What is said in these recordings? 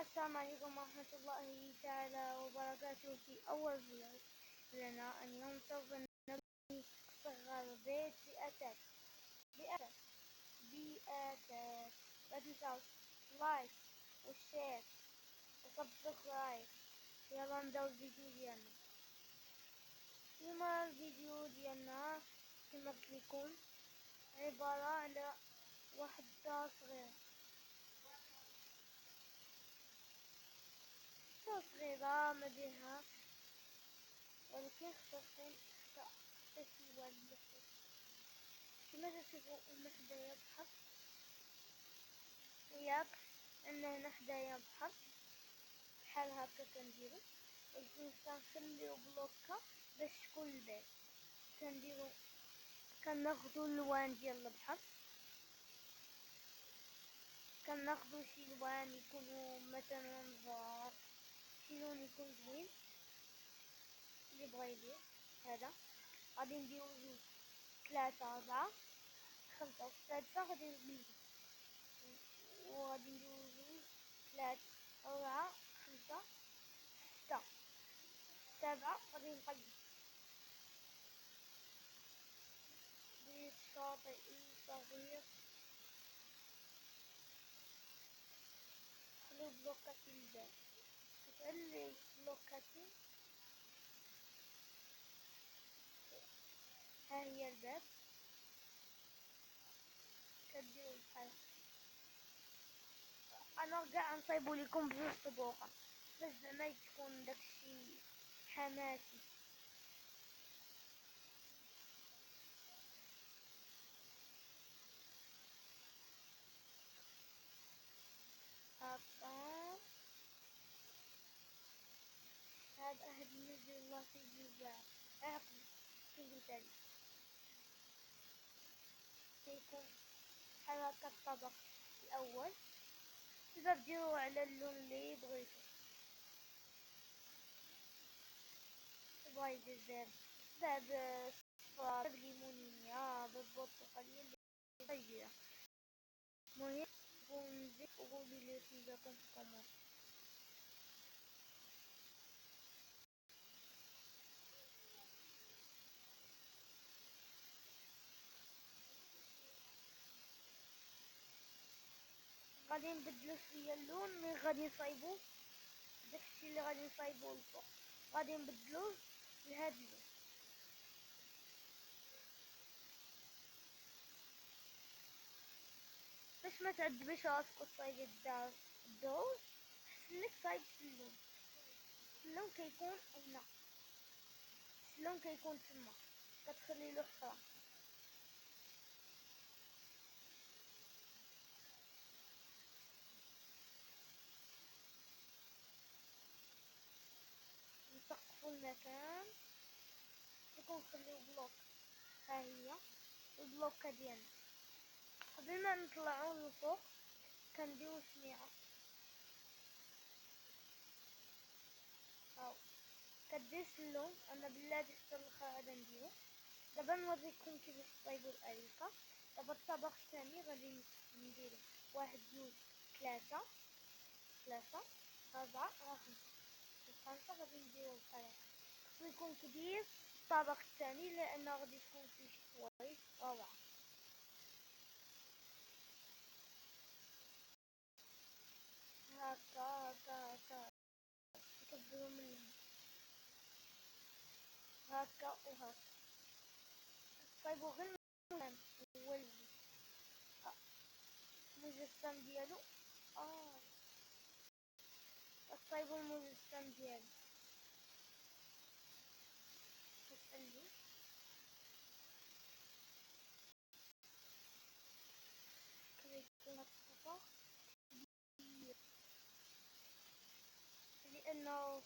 السلام عليكم ورحمة الله تعالى وبركاته. في أول فيديو لنا اليوم سوف نبني أصغر بيت بأساس بأساس بأساس. لا تنسوا لايك والشير وسبسكرايب. يلا نبداو الفيديو ديالنا. كيما الفيديو ديالنا كيما قلت لكم عبارة على وحدة صغيرة ما بينها، ولكن خصكم حتى شي واد بسيط كما تشوفوا هنا حدايا بحر. ياك عندنا هنا حدايا بحر بحال هكا كنديرو، ولكن كنخليو بلوكا باش تكون البيت. كناخدو اللوان ديال البحر، كناخدو شي لوان يكونوا مثلا زهر، شي لون يكون زوين اللي بغا يدير. هذا غادي نديرو جوج، ثلاثة، أربعة، خمسة، والسادسة غادي نزيدو، وغادي نديرو جوج، ثلاثة، أربعة، خمسة، ستة، سبعة، غادي نقلب بيت شاطئي صغير. خلو بلوكاتي الباب، كتعلي بلوكاتي. ها هي الباب، كديرو بحال انا كاع نصايبو لكم بجوج طبوقة باش زعما تكون داكشي حماسي. هكا هاد ندير الله في جزاء عقل كيجي تاني كيكون بحال هكا. الطبق الاول تقدر ديرو على اللون اللي بغيتو، بغا يدير باب صفرا، باب ليمونية، باب برتقالية، اللي بغا يديرها. المهم ونزيد وقوليلي فيديوكم في الكومنت. غادي نبدلو شوية اللون ملي غادي نصايبو داكشي اللي غادي نصايبو الفوق، غادي نبدلوه لهاد اللون باش ما تعذبيش راسك وتصايبي الدروج. حسنك صايب اللون كيكون هنا، اللون كيكون تما، كتخلي له احترام. نسقفو المكان ونخليو بلوك. ها هي البلوكه ديالنا. قبل ما نطلعو للفوق كنديرو سميعه. هاو كدير اللون، انا بلاتي حتى الاخر غادا نديرو. دابا نوريكم كيفاش تصايبو الاريكه. دابا الطبق الثاني غادي نديرو واحد، جوج، ثلاثة، أربعة، خمسة. الخامسة غادي نديرو بحال هكا. خصو يكون كبير الطبق الثاني لأن غادي تكون فيه شوية روعة. هكا نكبرو من الهنا، هكا وهكا. كتصايبو غير المهم هو المجسم ديالو. كتصايبو المجسم ديالو كتقلبو كيكون هاد الطبق كبير، لأنه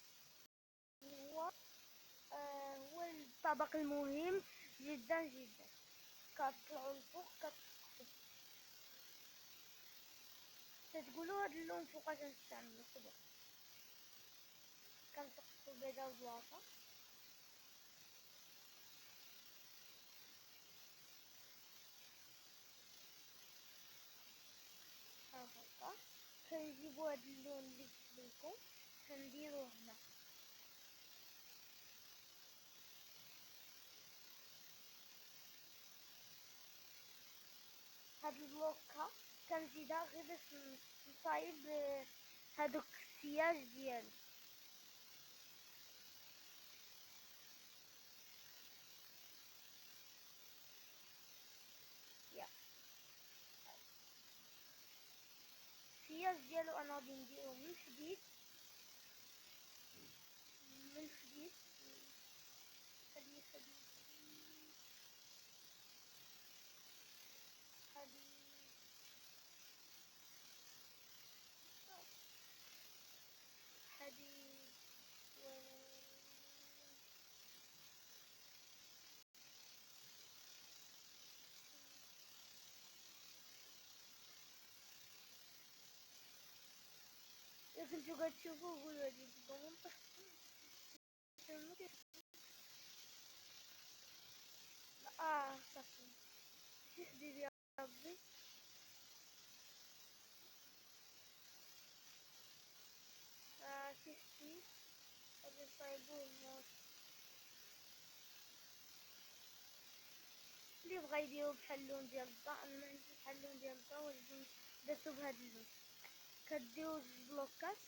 هو الطبق المهم جدا جدا. كتطلعو الفوق كتقولوا هاد اللون فوقاش نستعملو. صبر كنسقسو بهذا البلاصه. ها هكا كنجيبو هاد اللون اللي لكم كنديرو هنا. هاد البلوكة كنزيدها غير باش نصايب هادوك السياج ديالو. السياج ديالو انا غادي نديرو من حديد حديد حديد حديد كنتو كتشوفو قولوا هادي الكومونت. صافي شي حديد يا ربي. شي حديد غادي نصايبوه هنا. اللي بغا يديرو بحال اللون ديال الضاء، انا معنديش بحال اللون ديال الضاء، ولكن درتو بهاد اللون. كديرو جوج بلوكات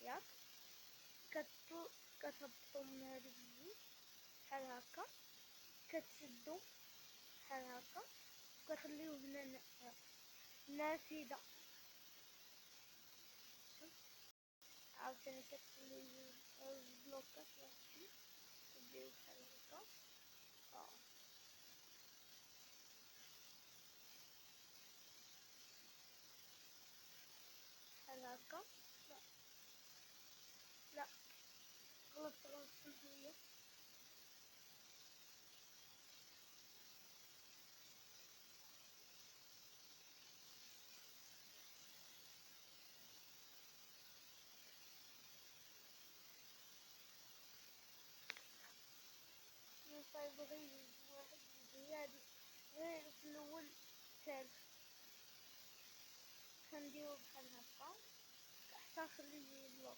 ياك، كتهبطو من هادوك الجوج بحال هكا، كتشدو بحال هكا وكتخليوه هنا نافذة. عاوتاني كتخليو جوج بلوكات واحد كديرو بحال هكا. بحال هكا. لا غلطت سمحوليا. نصايبو غير جوج واحد زيادة غير في الأول الثالث. كنديرو بحال هكا حتى نخلي لي بلوك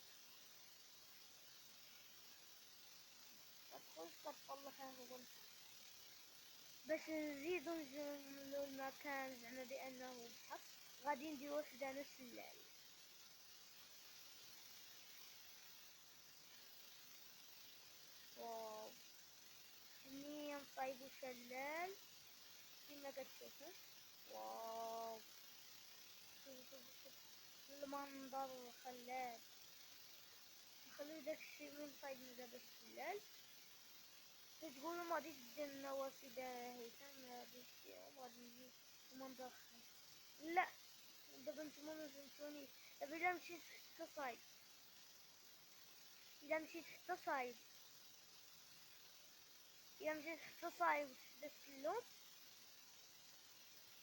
كتخرج كتطلعها هو باش نزيدو نجملو المكان زعما بأنه بحر. غادي نديرو حدانا شلال. واو هني نصايبو شلال كما كتشوفو. واو شوف المنظر خلاب. نخليو داكشي من صايبنا دابا الشلال. تقولوا ما غاديش دير النوافذ هيثم، غادي ديرهم غادي نجيب المنظر خايب. لا دابا نتوما مفهمتونيش. دابا الا مشيت حتى صايب، الا مشيت حتى صايب، الا مشيت حتى صايب حدا السلم،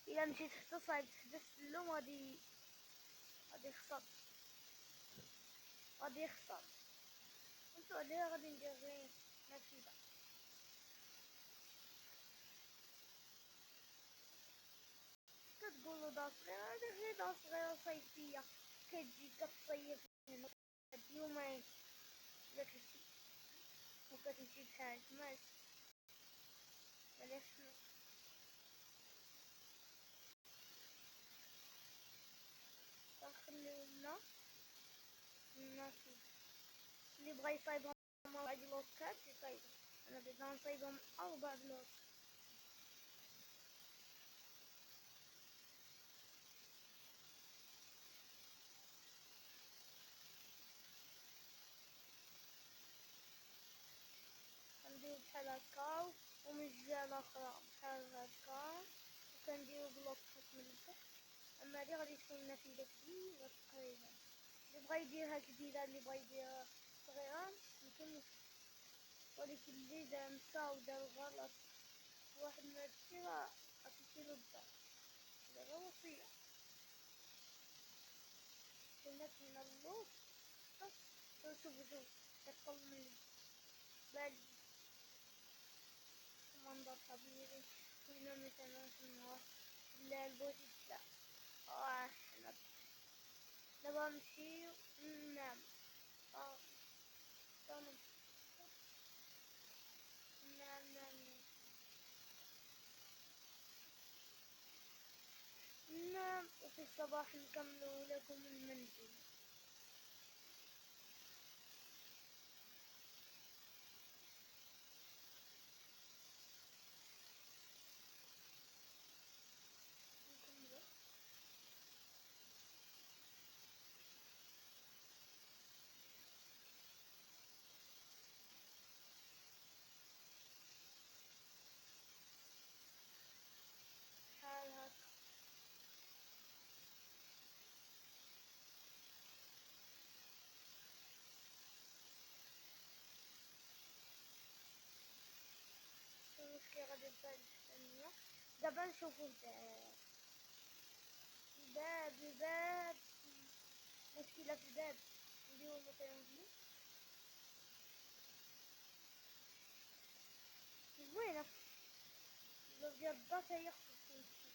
الا مشيت حتى صايب حدا السلم غادي يخسر. غادي يخسر. قلتو عليها غادي ندير غير نافذة. كتقولوا دار صغيرة، هذا غير دار صغيرة صيفية كتجي كتصيف هنا يومين لا تمشي وكتمشي بحال ماشي. علاش كنخليو لنا الناس اللي بغا يصايبهم 4 بلوكات يصايبهم. انا بغيت نصايبهم 4 بلوك. كنديرو بحال هكا ومن الجهة الاخرى بحال هكا، وكنديرو بلوكات من التحت. اما هادي غادي تكون نافذة كبيرة تقريبا. اللي بغا يديرها كبيرة اللي بغا يديرها صغيرة مكاين، ولكن اللي دار نسى ودار غلط واحد من هادشي راه عطيتيلو الدار. دابا وصية كانت من اللور. شوفو كتطل من بالي منظر طبيعي. هنا مثلا في النهار لا البوتي لا حنا يلا نمشي ننام. ننام ننام ننام ننام، وفي الصباح نكمل لكم المنزل. حال هكا المشكلة غادي نبقى الثانية. دابا نشوفو الباب. مشكلة في الباب نديرو مثلا زوينة. الباب ديال الدار تا هي خصو تمشي.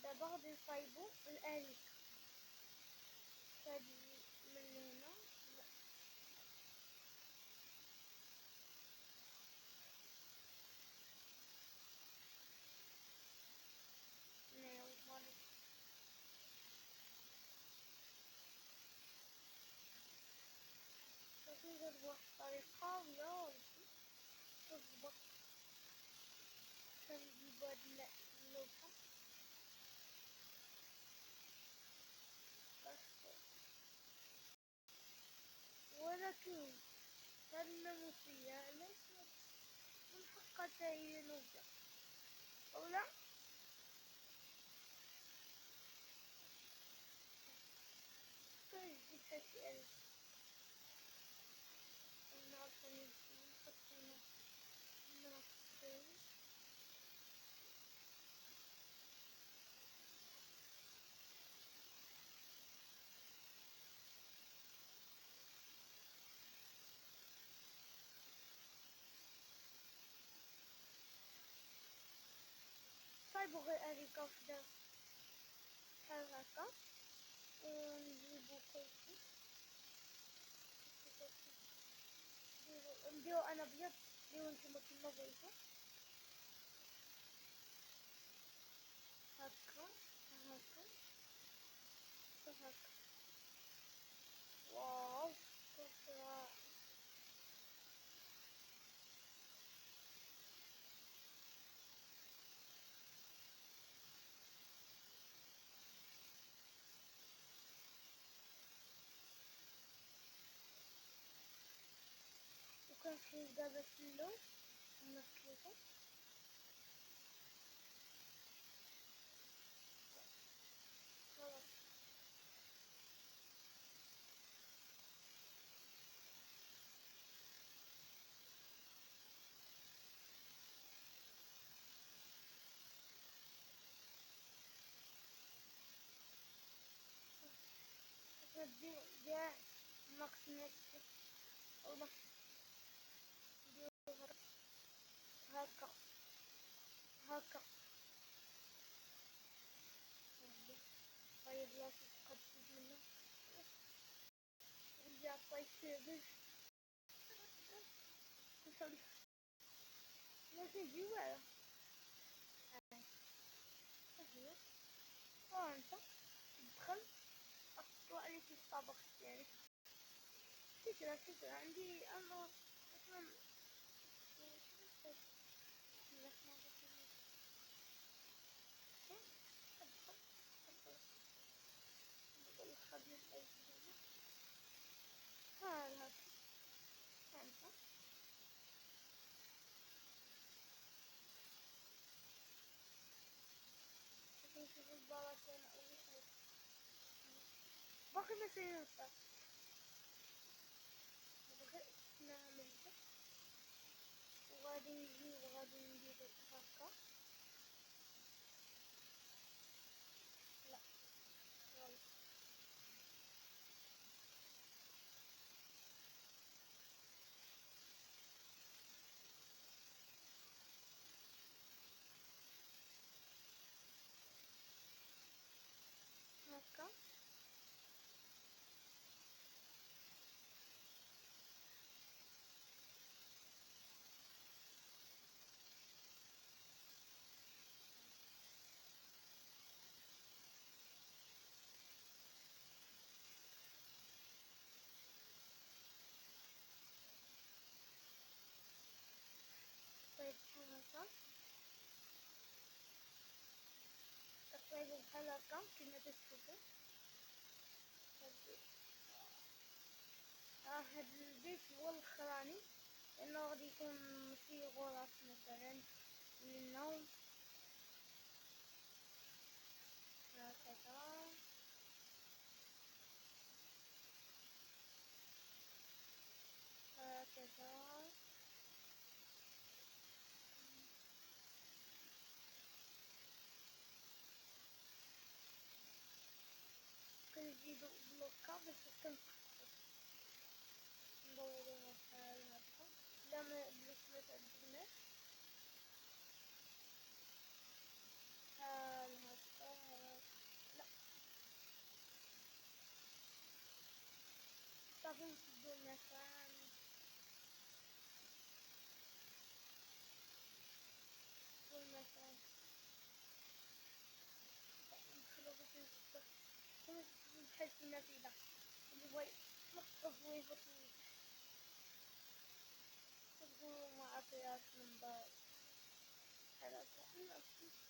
دابا غادي نصايبو الأريكة. هادي من هنا. توجد واحد الطريقة ويا تضبط. كنجيبو هاد اللوحة ولكن هاد الناموسية علاش من حقها تا هي نوجع أولا. كنجيبها شي ألف ونعرفو نحط هنا ناقصين. صايبو غير أريكة وحدة بحال هكا، ونجيبو كرسي. نديرو أنا بيض، ديرو نتوما كيما بغيتو. هكا هكا وهكا. واو كرسي رائع. وكنمشيو دابا اللوح ونركبو. خلاص ندير كاع ناقص نفسي ولا نديرو هكا هكا. طيب لا تقد منه ورجع طيب سيبش ماشي جوا. هي انت تدخل اطلع عليك الطبق الثاني. فكرة عندي انا اصلا. هذا خمسة. نشوف البلكونة أول حاجة. باقي ما سينوصل. بغي نعمل وغادي نجي وغادي ندير هكا. لا غلط. مثلا تصوير الحلقة كما تشوفوا. هذا البيت هو الأخراني لأنه غادي يكون فيه غرف مثلا للنوم هكذا. هكذا كنزيدو بلوكا باش كنسقفو ندوروها بحال هكا بلا باش متعذبناش بحال هكا. لا صافي نسدو المكان والمكان ندخلو باش نسدو بحال النافذة اللي بغا يلقف ويهبط تقولو معطياش من بعد بحال هكا.